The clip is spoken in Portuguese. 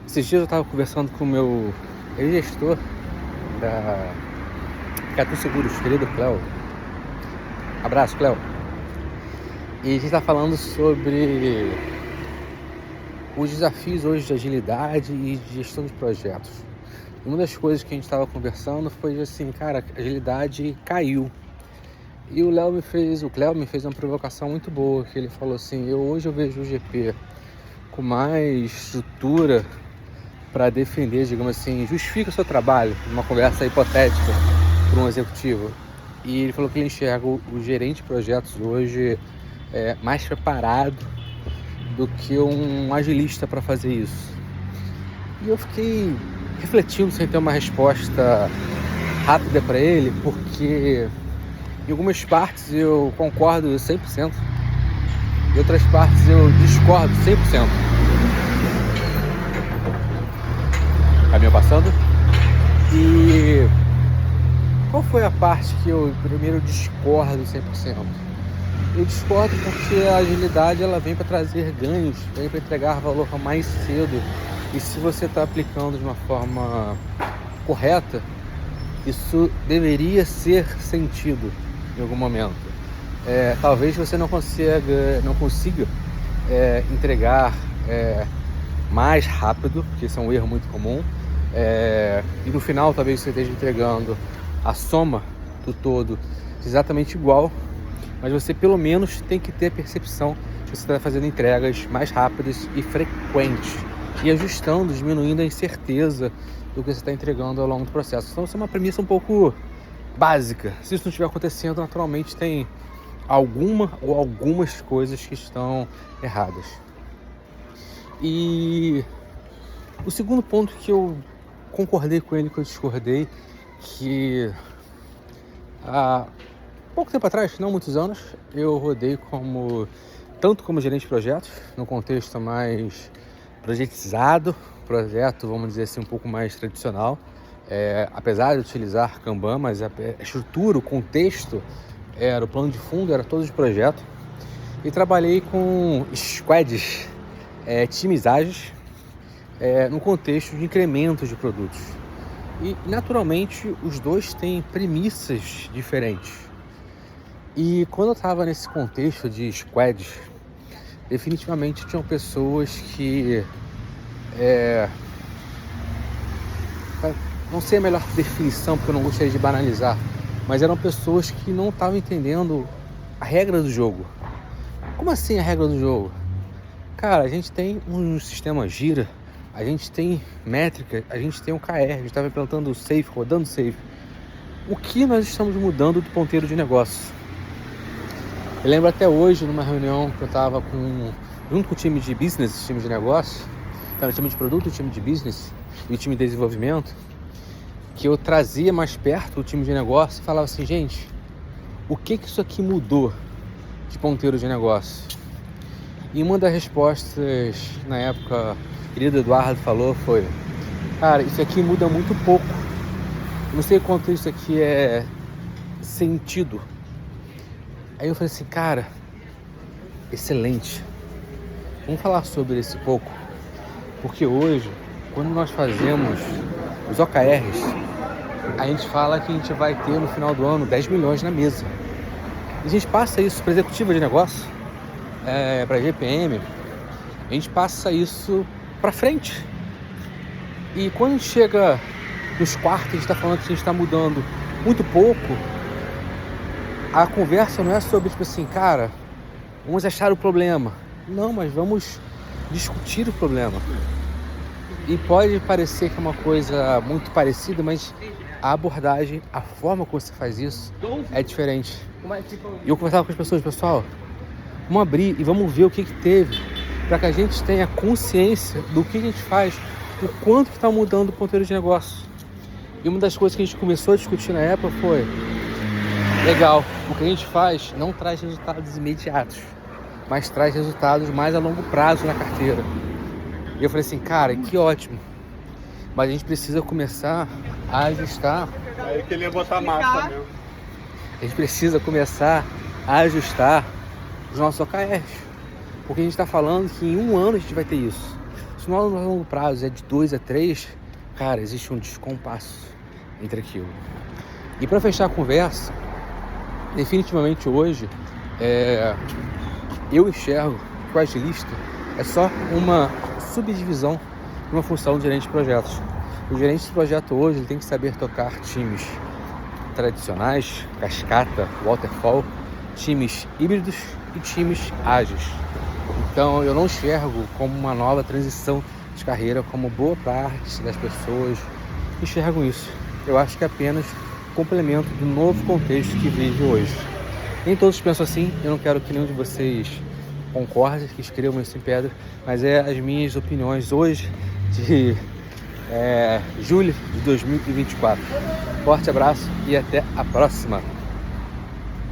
Esses dias eu estava conversando com o meu ex-gestor da Catu Seguros, querido Cléo. Abraço, Cléo. E a gente está falando sobre os desafios hoje de agilidade e de gestão de projetos. Uma das coisas que a gente estava conversando foi assim, cara, a agilidade caiu. E o Cléo me fez uma provocação muito boa, que ele falou assim, hoje eu vejo o GP com mais estrutura para defender, digamos assim, justifica o seu trabalho, numa conversa hipotética para um executivo. E ele falou que ele enxerga o gerente de projetos hoje mais preparado do que um agilista para fazer isso. E eu fiquei refletindo sem ter uma resposta rápida para ele, porque em algumas partes eu concordo 100%, em outras partes eu discordo 100%. Caminhão passando. E qual foi a parte que eu primeiro discordo 100%? Eu discordo porque a agilidade ela vem para trazer ganhos, vem para entregar valor mais cedo. E se você está aplicando de uma forma correta, isso deveria ser sentido em algum momento. Talvez você não consiga entregar mais rápido, porque isso é um erro muito comum. E no final talvez você esteja entregando a soma do todo exatamente igual, mas você pelo menos tem que ter a percepção que você está fazendo entregas mais rápidas e frequentes e ajustando, diminuindo a incerteza do que você está entregando ao longo do processo. Então isso é uma premissa um pouco básica. Se isso não estiver acontecendo, naturalmente tem alguma ou algumas coisas que estão erradas. E o segundo ponto que eu concordei com ele, que eu discordei, que há pouco tempo atrás, não muitos anos, eu rodei tanto como gerente de projetos, no contexto mais projetizado, projeto, vamos dizer assim, um pouco mais tradicional, apesar de utilizar Kanban, mas a estrutura, o contexto, o plano de fundo, era todo de projeto, e trabalhei com squads, times ágeis, no contexto de incremento de produtos. E, naturalmente, os dois têm premissas diferentes. E quando eu estava nesse contexto de squads, definitivamente tinham pessoas que... não sei a melhor definição, porque eu não gostaria de banalizar, mas eram pessoas que não estavam entendendo a regra do jogo. Como assim a regra do jogo? Cara, a gente tem um sistema Gira, a gente tem métrica, a gente tem um KR, a gente estava implantando o Safe, rodando o Safe. O que nós estamos mudando do ponteiro de negócio? Eu lembro até hoje, numa reunião que eu estava junto com o time de business, time de negócio, o time de produto, o time de business e o time de desenvolvimento, que eu trazia mais perto o time de negócio e falava assim, gente, o que isso aqui mudou de ponteiro de negócio? E uma das respostas, na época, o querido Eduardo falou foi, cara, isso aqui muda muito pouco. Eu não sei quanto isso aqui é sentido. Aí eu falei assim, cara, excelente. Vamos falar sobre esse pouco. Porque hoje, quando nós fazemos os OKRs, a gente fala que a gente vai ter no final do ano 10 milhões na mesa. E a gente passa isso para executiva de negócio, para GPM, a gente passa isso para frente. E quando a gente chega nos quartos, a gente está falando que a gente está mudando muito pouco, a conversa não é sobre, tipo assim, cara, vamos achar o problema. Não, mas vamos discutir o problema. E pode parecer que é uma coisa muito parecida, mas a abordagem, a forma como você faz isso é diferente. E eu conversava com as pessoas, pessoal, vamos abrir e vamos ver o que teve, para que a gente tenha consciência do que a gente faz, o quanto que está mudando o ponteiro de negócio. E uma das coisas que a gente começou a discutir na época foi, legal, o que a gente faz não traz resultados imediatos, mas traz resultados mais a longo prazo na carteira. E eu falei assim, cara, que ótimo, mas a gente precisa começar a ajustar. Aí que ele ia botar massa mesmo. A gente precisa começar a ajustar os nossos OKRs, porque a gente está falando que em um ano a gente vai ter isso. Se no longo prazo é de 2 a 3, cara, existe um descompasso entre aquilo. E para fechar a conversa, definitivamente hoje, eu enxergo que o agilista é só uma subdivisão de uma função do gerente de projetos. O gerente de projeto hoje ele tem que saber tocar times tradicionais, cascata, waterfall, times híbridos e times ágeis. Então eu não enxergo como uma nova transição de carreira, como boa parte das pessoas enxergam isso. Eu acho que é apenas complemento do novo contexto que vive hoje. Nem todos pensam assim, eu não quero que nenhum de vocês concorde, que escrevam isso em pedra, mas é as minhas opiniões hoje de julho de 2024. Forte abraço e até a próxima!